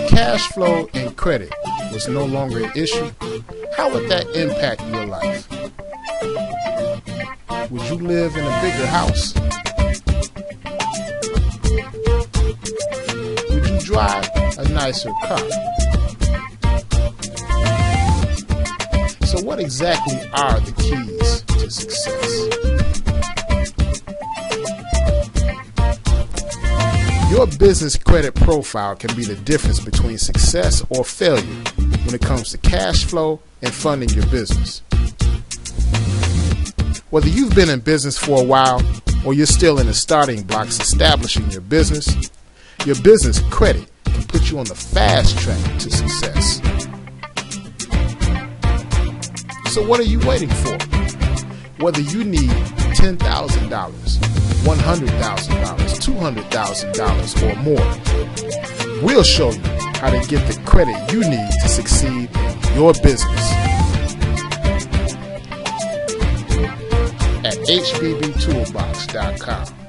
If cash flow and credit was no longer an issue, how would that impact your life? Would you live in a bigger house? Would you drive a nicer car? So what exactly are the keys to success? Your business credit profile can be the difference between success or failure when it comes to cash flow and funding your business. Whether you've been in business for a while or you're still in the starting blocks establishing your business credit can put you on the fast track to success. So what are you waiting for? Whether you need $10,000, $100,000, $200,000 or more, we'll show you how to get the credit you need to succeed in your business at HBBToolbox.com.